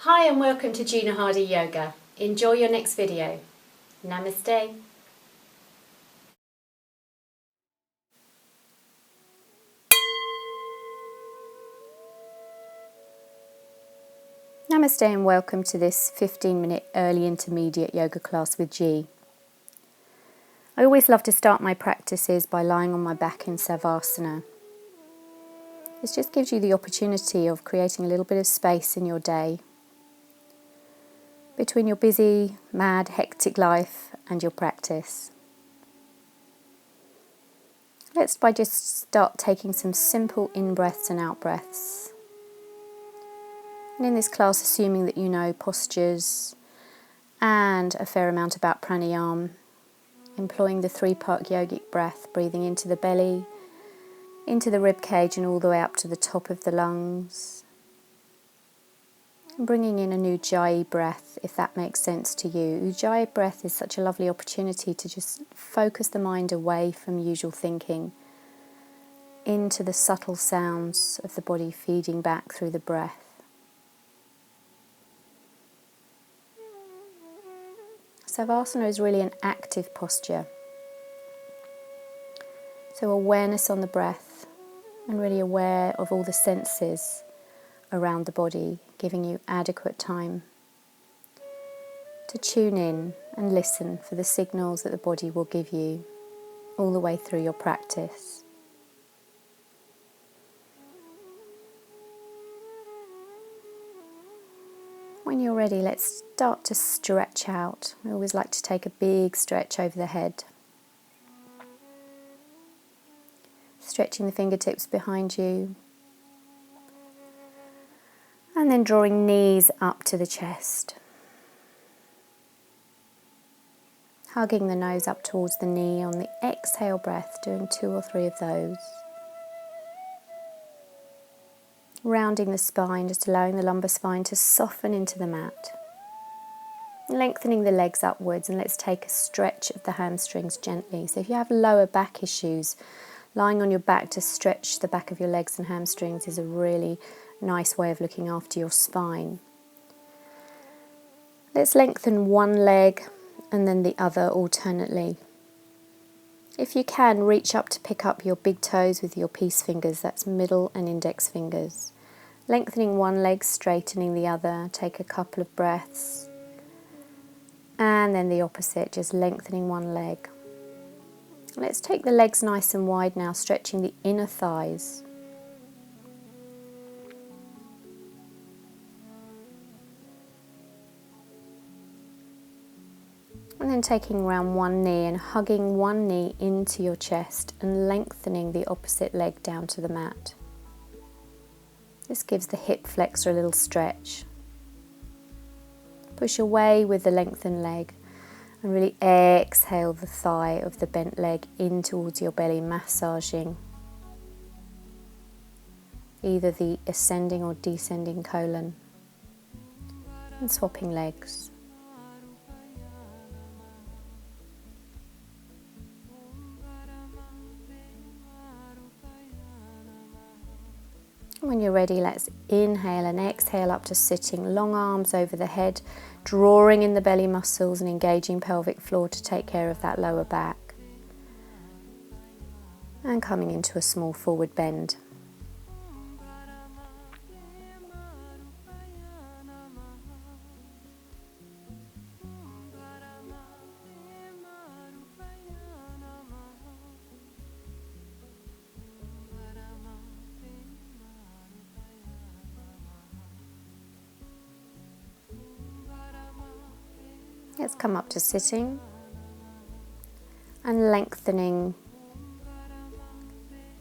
Hi and welcome to Juna Hardy Yoga. Enjoy your next video. Namaste. Namaste and welcome to this 15-minute early intermediate yoga class with G. I always love to start my practices by lying on my back in Savasana. This just gives you the opportunity of creating a little bit of space in your day between your busy, mad, hectic life and your practice. Let's just start taking some simple in-breaths and out-breaths. And in this class, assuming that you know postures and a fair amount about pranayama, employing the 3-part yogic breath, breathing into the belly, into the rib cage and all the way up to the top of the lungs. And bringing in an ujjayi breath, if that makes sense to you. Ujjayi breath is such a lovely opportunity to just focus the mind away from usual thinking into the subtle sounds of the body feeding back through the breath. Savasana is really an active posture. So awareness on the breath and really aware of all the senses around the body, giving you adequate time to tune in and listen for the signals that the body will give you all the way through your practice. When you're ready, let's start to stretch out. I always like to take a big stretch over the head. Stretching the fingertips behind you. And then drawing knees up to the chest. Hugging the nose up towards the knee on the exhale breath, doing 2 or 3 of those. Rounding the spine, just allowing the lumbar spine to soften into the mat. Lengthening the legs upwards, and let's take a stretch of the hamstrings gently. So if you have lower back issues, lying on your back to stretch the back of your legs and hamstrings is a really nice way of looking after your spine. Let's lengthen one leg and then the other alternately. If you can, reach up to pick up your big toes with your peace fingers, that's middle and index fingers. Lengthening one leg, straightening the other, take a couple of breaths. And then the opposite, just lengthening one leg. Let's take the legs nice and wide now, stretching the inner thighs. And then taking around one knee and hugging one knee into your chest and lengthening the opposite leg down to the mat. This gives the hip flexor a little stretch. Push away with the lengthened leg and really exhale the thigh of the bent leg in towards your belly, massaging either the ascending or descending colon. And swapping legs. When you're ready, let's inhale and exhale up to sitting, long arms over the head, drawing in the belly muscles and engaging pelvic floor to take care of that lower back. And coming into a small forward bend. Let's come up to sitting and lengthening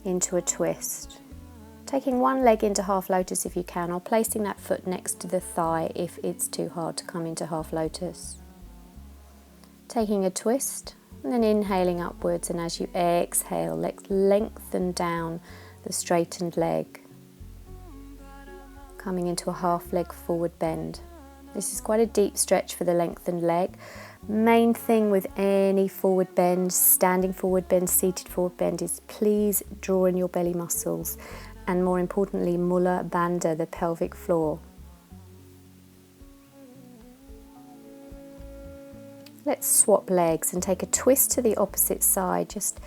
into a twist. Taking one leg into half lotus if you can, or placing that foot next to the thigh if it's too hard to come into half lotus. Taking a twist and then inhaling upwards, and as you exhale, let's lengthen down the straightened leg. Coming into a half leg forward bend. This is quite a deep stretch for the lengthened leg. Main thing with any forward bend, standing forward bend, seated forward bend, is please draw in your belly muscles and, more importantly, Mula Bandha, the pelvic floor. Let's swap legs and take a twist to the opposite side, just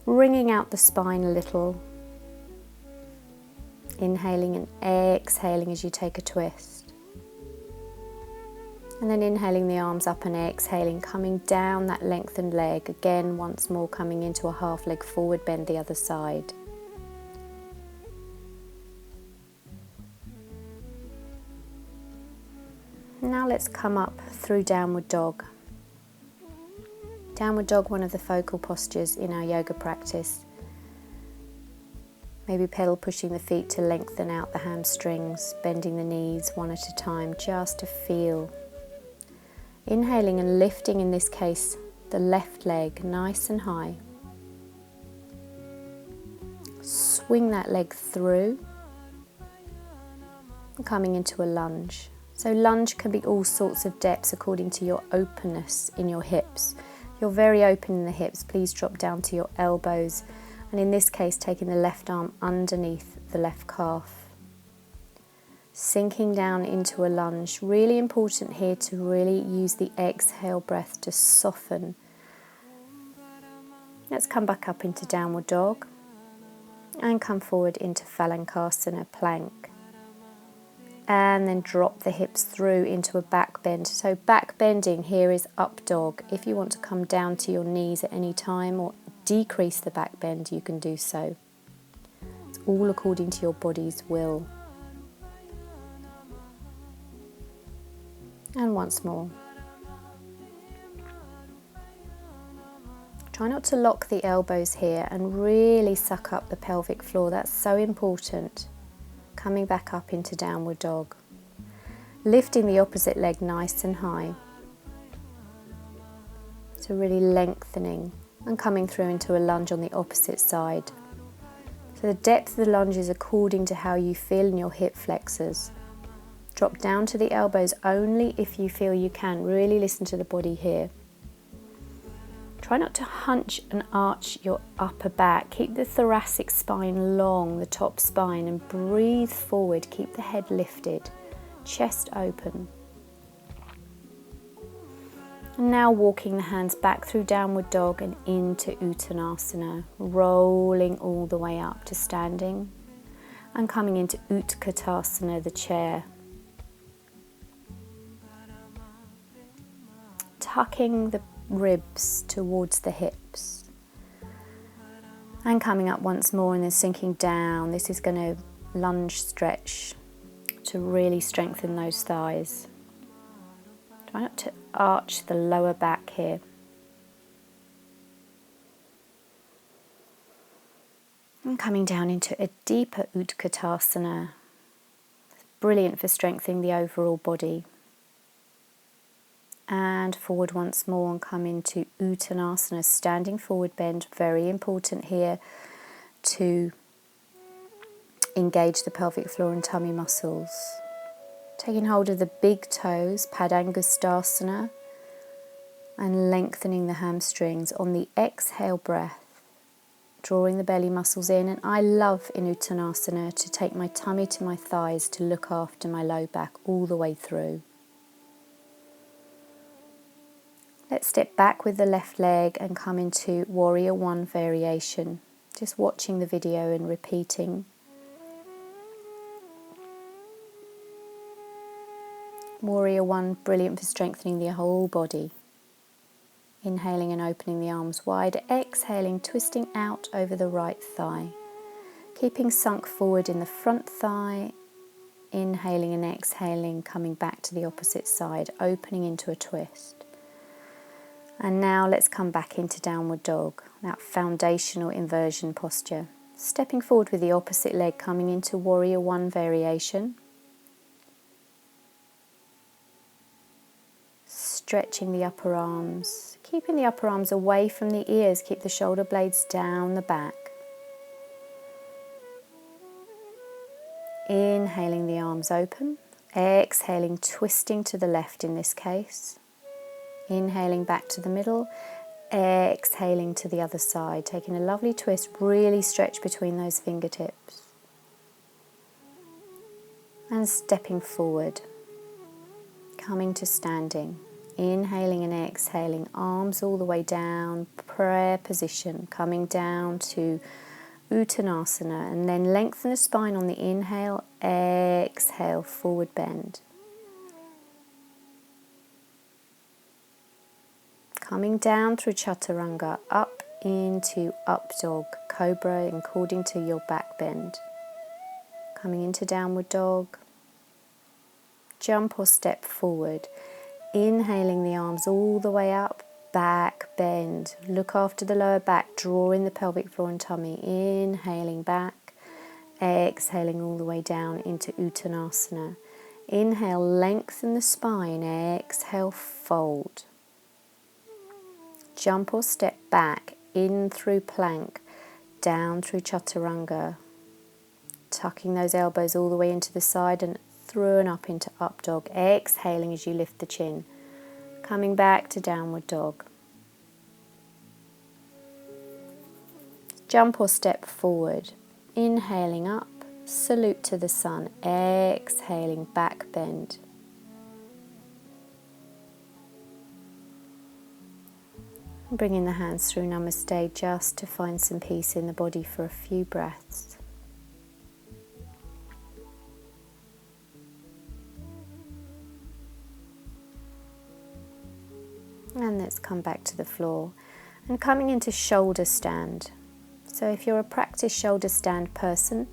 wringing out the spine a little. Inhaling and exhaling as you take a twist. And then inhaling the arms up and exhaling, coming down that lengthened leg. Again, once more coming into a half leg forward bend the other side. Now let's come up through downward dog. Downward dog, one of the focal postures in our yoga practice. Maybe pedal pushing the feet to lengthen out the hamstrings, bending the knees one at a time, just to feel. Inhaling and lifting, in this case, the left leg nice and high. Swing that leg through and coming into a lunge. So lunge can be all sorts of depths according to your openness in your hips. If you're very open in the hips, please drop down to your elbows. And in this case, taking the left arm underneath the left calf. Sinking down into a lunge. Really important here to really use the exhale breath to soften. Let's come back up into downward dog. And come forward into Phalangasana, plank. And then drop the hips through into a back bend. So back bending here is up dog. If you want to come down to your knees at any time or decrease the back bend, you can do so. It's all according to your body's will. And once more. Try not to lock the elbows here and really suck up the pelvic floor. That's so important. Coming back up into downward dog. Lifting the opposite leg nice and high. So really lengthening and coming through into a lunge on the opposite side. So the depth of the lunge is according to how you feel in your hip flexors. Drop down to the elbows only if you feel you can. Really listen to the body here. Try not to hunch and arch your upper back. Keep the thoracic spine long, the top spine, and breathe forward. Keep the head lifted, chest open. And now walking the hands back through downward dog and into Uttanasana, rolling all the way up to standing and coming into Utkatasana, the chair. Tucking the ribs towards the hips and coming up once more and then sinking down. This is going to lunge stretch to really strengthen those thighs. Try not to arch the lower back here. And coming down into a deeper Utkatasana. It's brilliant for strengthening the overall body. And forward once more and come into Uttanasana, standing forward bend. Very important here to engage the pelvic floor and tummy muscles. Taking hold of the big toes, Padangusthasana, and lengthening the hamstrings on the exhale breath, drawing the belly muscles in. And I love in Uttanasana to take my tummy to my thighs to look after my low back all the way through. Let's step back with the left leg and come into Warrior One variation. Just watching the video and repeating. Warrior One, brilliant for strengthening the whole body. Inhaling and opening the arms wide. Exhaling, twisting out over the right thigh. Keeping sunk forward in the front thigh. Inhaling and exhaling, coming back to the opposite side, opening into a twist. And now let's come back into downward dog, that foundational inversion posture. Stepping forward with the opposite leg, coming into Warrior One variation. Stretching the upper arms, keeping the upper arms away from the ears, keep the shoulder blades down the back. Inhaling the arms open, exhaling, twisting to the left in this case. Inhaling back to the middle, exhaling to the other side, taking a lovely twist, really stretch between those fingertips. And stepping forward, coming to standing. Inhaling and exhaling, arms all the way down, prayer position, coming down to Uttanasana, and then lengthen the spine on the inhale, exhale, forward bend. Coming down through Chaturanga, up into up dog, cobra according to your back bend. Coming into downward dog, jump or step forward. Inhaling the arms all the way up, back bend. Look after the lower back, drawing the pelvic floor and tummy. Inhaling back, exhaling all the way down into Uttanasana. Inhale, lengthen the spine, exhale, fold. Jump or step back, in through plank, down through Chaturanga. Tucking those elbows all the way into the side and through and up into up dog. Exhaling as you lift the chin. Coming back to downward dog. Jump or step forward. Inhaling up, salute to the sun. Exhaling, back bend. Bringing the hands through Namaste just to find some peace in the body for a few breaths. And let's come back to the floor and coming into shoulder stand. So if you're a practice shoulder stand person,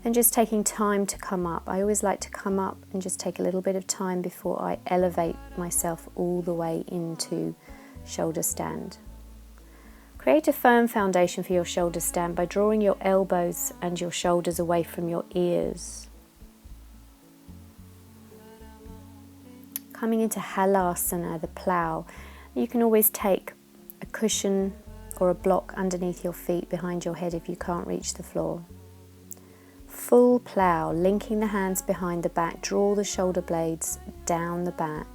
then just taking time to come up. I always like to come up and just take a little bit of time before I elevate myself all the way into shoulder stand. Create a firm foundation for your shoulder stand by drawing your elbows and your shoulders away from your ears. Coming into Halasana, the plough. You can always take a cushion or a block underneath your feet behind your head if you can't reach the floor. Full plough, linking the hands behind the back, draw the shoulder blades down the back.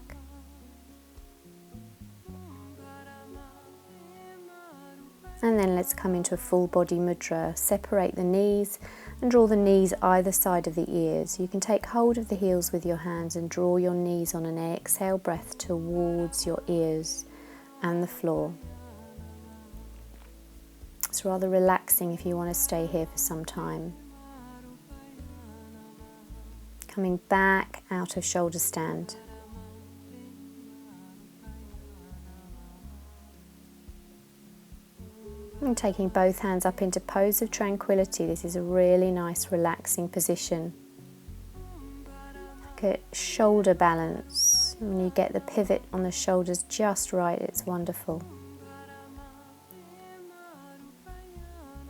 And then let's come into a full body mudra. Separate the knees and draw the knees either side of the ears. You can take hold of the heels with your hands and draw your knees on an exhale breath towards your ears and the floor. It's rather relaxing if you want to stay here for some time. Coming back out of shoulder stand. And taking both hands up into pose of tranquility. This is a really nice relaxing position. Like a shoulder balance. When you get the pivot on the shoulders just right, it's wonderful.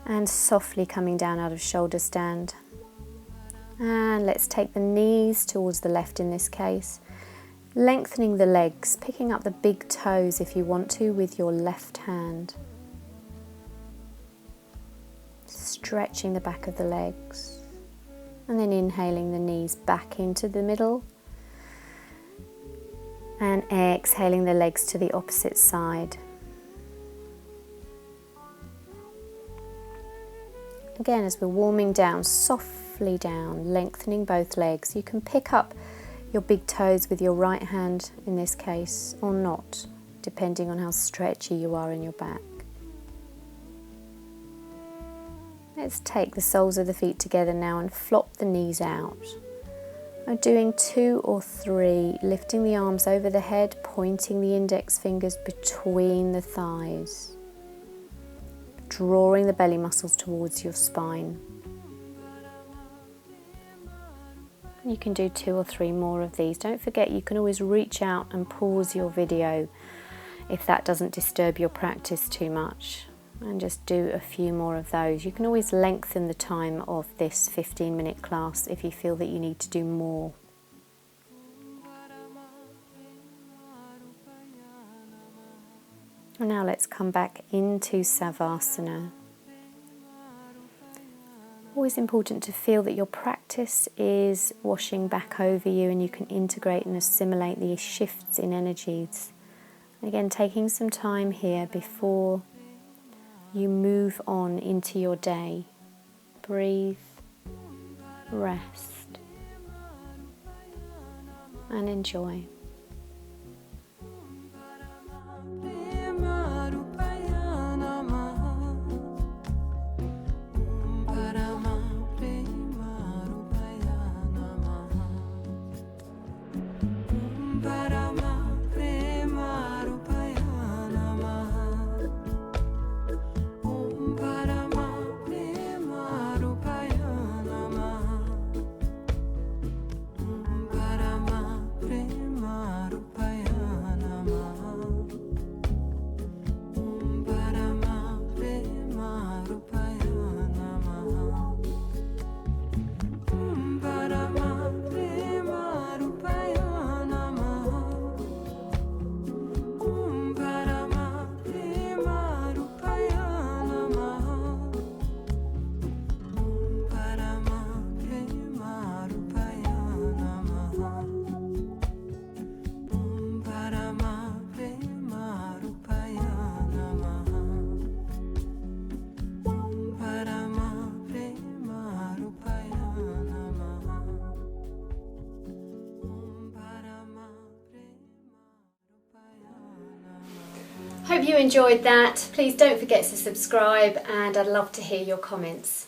And softly coming down out of shoulder stand. And let's take the knees towards the left in this case. Lengthening the legs, picking up the big toes if you want to with your left hand. Stretching the back of the legs. And then inhaling the knees back into the middle. And exhaling the legs to the opposite side. Again, as we're warming down, softly down, lengthening both legs. You can pick up your big toes with your right hand in this case, or not, depending on how stretchy you are in your back. Let's take the soles of the feet together now and flop the knees out. Now doing 2 or 3, lifting the arms over the head, pointing the index fingers between the thighs. Drawing the belly muscles towards your spine. You can do 2 or 3 more of these. Don't forget you can always reach out and pause your video if that doesn't disturb your practice too much. And just do a few more of those. You can always lengthen the time of this 15-minute class if you feel that you need to do more. And now let's come back into Savasana. Always important to feel that your practice is washing back over you and you can integrate and assimilate these shifts in energies. Again, taking some time here before you move on into your day. Breathe, rest, and enjoy. Hope you enjoyed that. Please don't forget to subscribe, and I'd love to hear your comments.